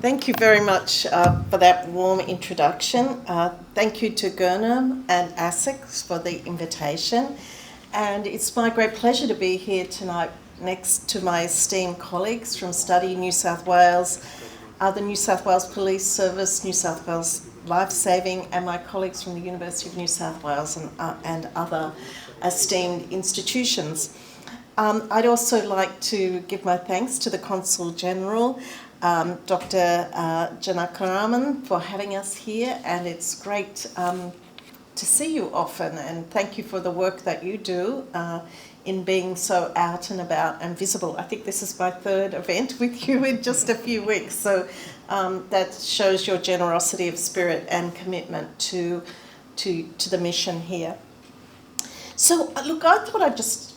Thank you very much for that warm introduction. Thank you to Gurnham and ASIC for the invitation. And it's my great pleasure to be here tonight next to my esteemed colleagues from Study New South Wales, the New South Wales Police Service, New South Wales Lifesaving, and my colleagues from the University of New South Wales and other esteemed institutions. I'd also like to give my thanks to the Consul General, Dr. Janakaraman, for having us here, and it's great to see you often, and thank you for the work that you do in being so out and about and visible. I think this is my third event with you in just a few weeks, so that shows your generosity of spirit and commitment to the mission here. So look, I thought I'd just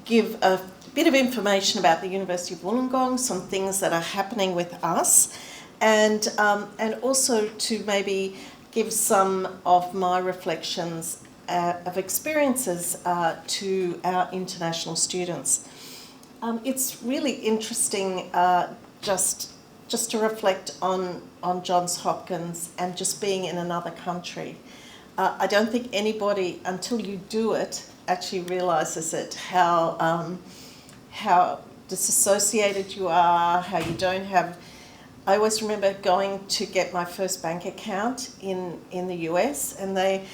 give a bit of information about the University of Wollongong, some things that are happening with us, and also to maybe give some of my reflections of experiences to our international students. It's really interesting just to reflect on Johns Hopkins and just being in another country. I don't think anybody, until you do it, actually realises it, how disassociated you are, how you don't have... I always remember going to get my first bank account in the US, and they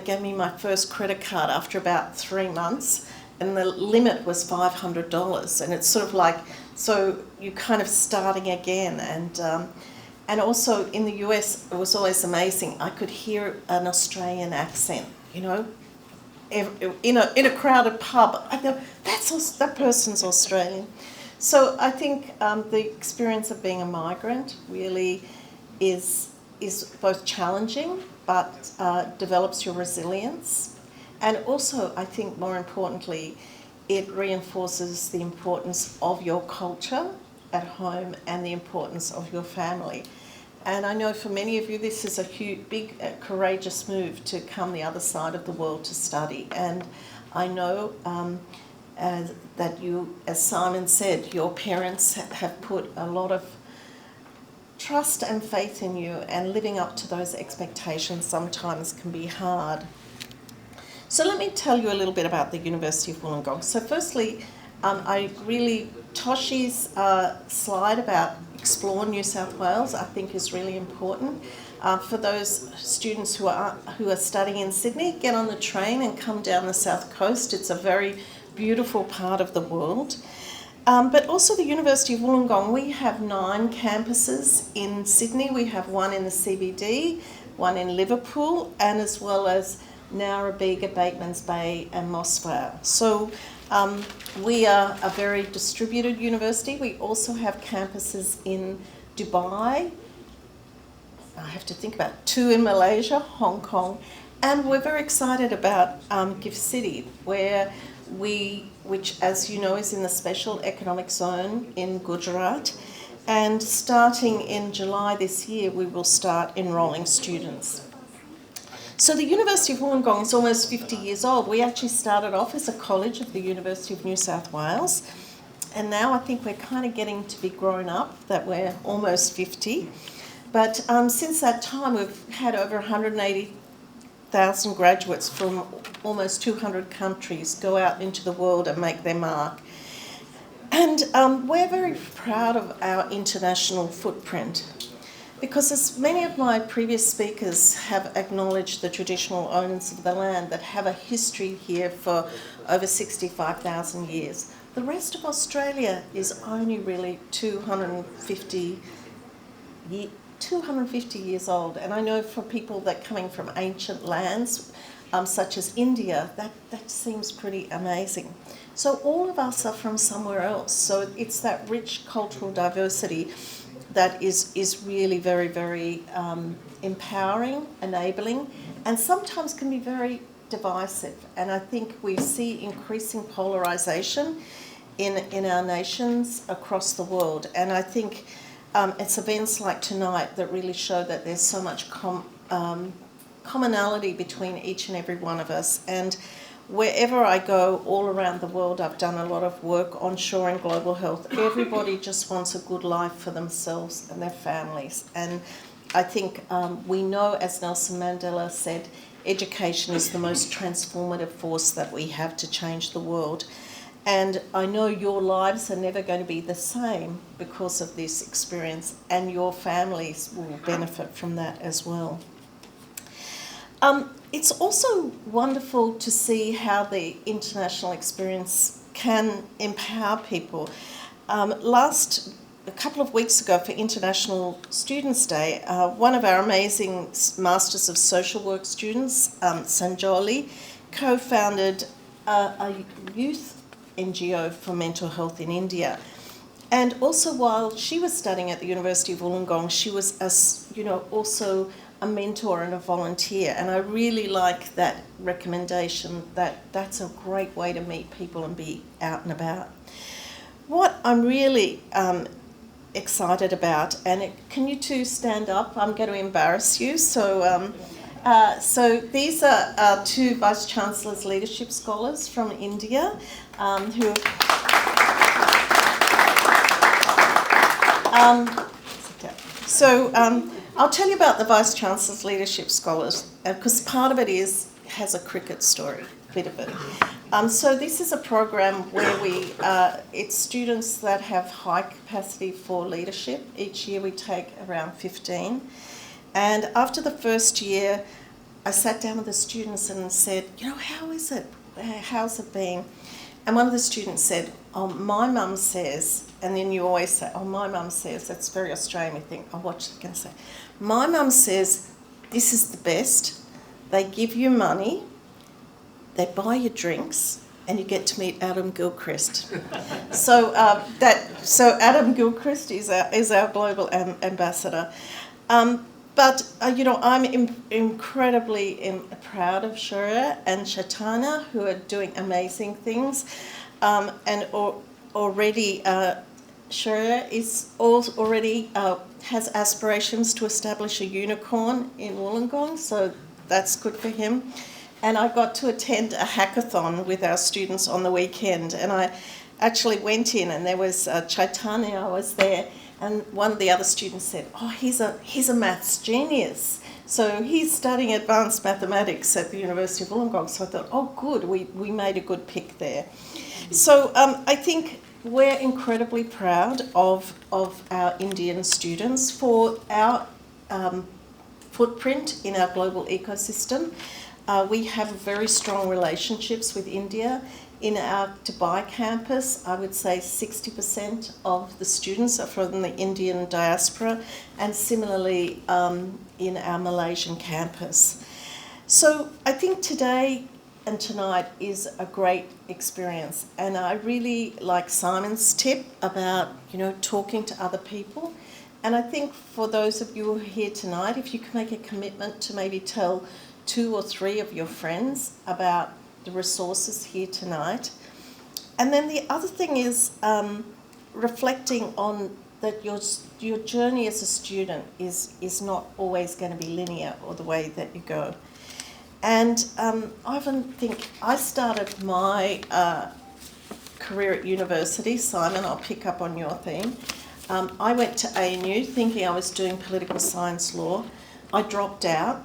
gave me my first credit card after about 3 months, and the limit was $500, and it's sort of like, so you're kind of starting again. And also in the US, it was always amazing. I could hear an Australian accent, in a crowded pub. I thought, that person's Australian. So I think the experience of being a migrant really is both challenging, but develops your resilience. And also, I think more importantly, it reinforces the importance of your culture at home and the importance of your family. And I know for many of you, this is a huge, big, courageous move to come the other side of the world to study. And I know that you, as Simon said, your parents have put a lot of trust and faith in you, and living up to those expectations sometimes can be hard. So let me tell you a little bit about the University of Wollongong. So firstly, Toshi's slide about Explore New South Wales, I think, is really important. For those students who are studying in Sydney, get on the train and come down the south coast. It's a very beautiful part of the world. But also the University of Wollongong, we have 9 campuses in Sydney. We have one in the CBD, one in Liverpool, and as well as Narrabeen, Batemans Bay and Moss Vale. So we are a very distributed university. We also have campuses in Dubai. I have to think about 2 in Malaysia, Hong Kong, and we're very excited about Gift City, which as you know is in the Special Economic Zone in Gujarat. And starting in July this year, we will start enrolling students. So the University of Wollongong is almost 50 years old. We actually started off as a college of the University of New South Wales, and now I think we're kind of getting to be grown up, that we're almost 50. But since that time, we've had over 180,000 graduates from almost 200 countries go out into the world and make their mark. And we're very proud of our international footprint, because as many of my previous speakers have acknowledged, the traditional owners of the land that have a history here for over 65,000 years. The rest of Australia is only really 250 years old. And I know for people that coming from ancient lands, such as India, that seems pretty amazing. So all of us are from somewhere else. So it's that rich cultural diversity that is really very, very empowering, enabling, and sometimes can be very divisive. And I think we see increasing polarisation in our nations across the world. And I think it's events like tonight that really show that there's so much commonality between each and every one of us. And wherever I go all around the world, I've done a lot of work on ensuring global health. Everybody just wants a good life for themselves and their families. And I think we know, as Nelson Mandela said, education is the most transformative force that we have to change the world. And I know your lives are never going to be the same because of this experience, and your families will benefit from that as well. It's also wonderful to see how the international experience can empower people. A couple of weeks ago for International Students' Day, one of our amazing Masters of Social Work students, Sanjoli, co-founded a youth NGO for mental health in India. And also while she was studying at the University of Wollongong, she was also a mentor and a volunteer. And I really like that recommendation, that's a great way to meet people and be out and about. What I'm really excited about, and can you two stand up? I'm going to embarrass you. So these are two Vice Chancellor's Leadership Scholars from India who I'll tell you about the Vice Chancellor's Leadership Scholars, because part of it has a cricket story, a bit of it. So this is a program where it's students that have high capacity for leadership. Each year we take around 15. And after the first year, I sat down with the students and said, how is it? How's it been? And one of the students said, oh, my mum says, and then you always say, oh, my mum says, that's very Australian. We think, oh, what's she going to say? My mum says, this is the best. They give you money, they buy you drinks, and you get to meet Adam Gilchrist. So Adam Gilchrist is our global ambassador. But I'm incredibly proud of Shreya and Chaitanya, who are doing amazing things. Already Shreya has aspirations to establish a unicorn in Wollongong, so that's good for him. And I got to attend a hackathon with our students on the weekend, and I actually went in, and there was Chaitanya. I was there. And one of the other students said, oh, he's a maths genius. So he's studying advanced mathematics at the University of Wollongong. So I thought, oh, good, we made a good pick there. So I think we're incredibly proud of our Indian students for our footprint in our global ecosystem. We have very strong relationships with India. In our Dubai campus, I would say 60% of the students are from the Indian diaspora, and similarly in our Malaysian campus. So I think today and tonight is a great experience, and I really like Simon's tip about talking to other people. And I think for those of you who are here tonight, if you can make a commitment to maybe tell 2 or 3 of your friends about the resources here tonight. And then the other thing is reflecting on that your journey as a student is not always going to be linear or the way that you go. And I often think I started my career at university. Simon, I'll pick up on your theme. I went to ANU thinking I was doing political science law. I dropped out.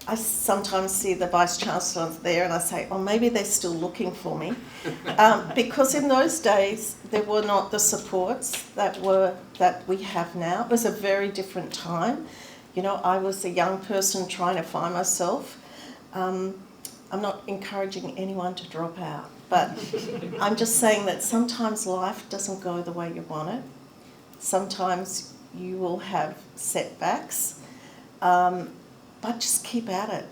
I sometimes see the Vice-Chancellor there and I say, oh, maybe they're still looking for me. Because in those days, there were not the supports that we have now. It was a very different time. I was a young person trying to find myself. I'm not encouraging anyone to drop out, but I'm just saying that sometimes life doesn't go the way you want it. Sometimes you will have setbacks. But just keep at it.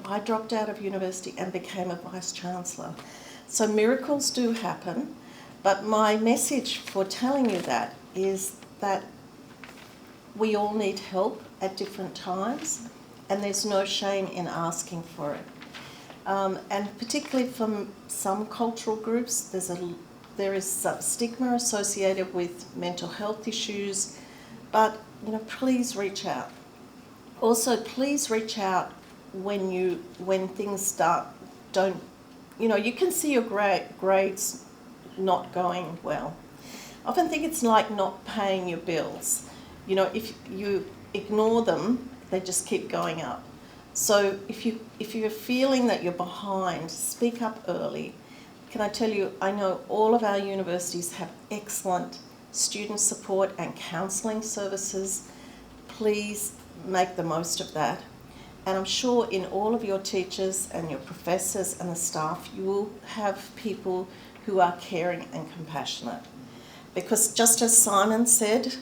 I dropped out of university and became a Vice-Chancellor. So miracles do happen, but my message for telling you that is that we all need help at different times, and there's no shame in asking for it. And particularly from some cultural groups, there is some stigma associated with mental health issues, but please reach out. Also, please reach out when things don't you can see your grades not going well. I often think it's like not paying your bills. If you ignore them, they just keep going up. So if you're feeling that you're behind, speak up early. Can I tell you, I know all of our universities have excellent student support and counselling services. Please make the most of that. And I'm sure in all of your teachers and your professors and the staff, you will have people who are caring and compassionate. Because just as Simon said,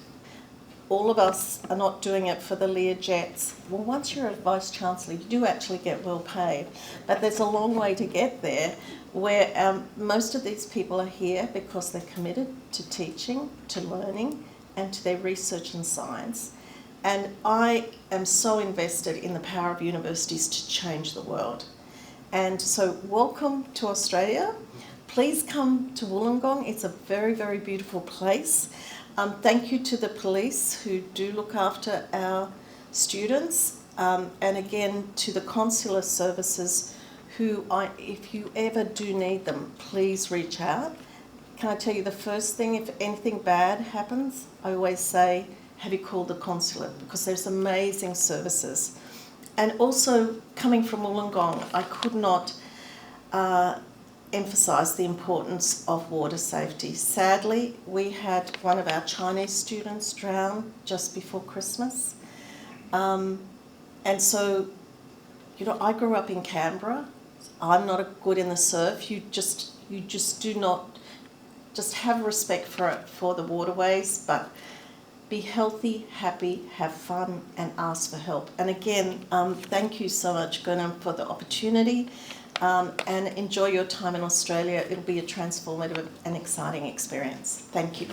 all of us are not doing it for the Learjets. Well, once you're a Vice-Chancellor, you do actually get well paid. But there's a long way to get there, where most of these people are here because they're committed to teaching, to learning, and to their research and science. And I am so invested in the power of universities to change the world. And so welcome to Australia. Please come to Wollongong. It's a very, very beautiful place. Thank you to the police who do look after our students, and again to the consular services who, if you ever do need them, please reach out. Can I tell you the first thing, if anything bad happens, I always say, have you called the consulate? Because there's amazing services. And also, coming from Wollongong, I could not emphasise the importance of water safety. Sadly, we had one of our Chinese students drown just before Christmas. And so, I grew up in Canberra. I'm not good in the surf. You just do not, just have respect for the waterways, but be healthy, happy, have fun, and ask for help. And again, thank you so much, Gurnam, for the opportunity. And enjoy your time in Australia. It'll be a transformative and exciting experience. Thank you.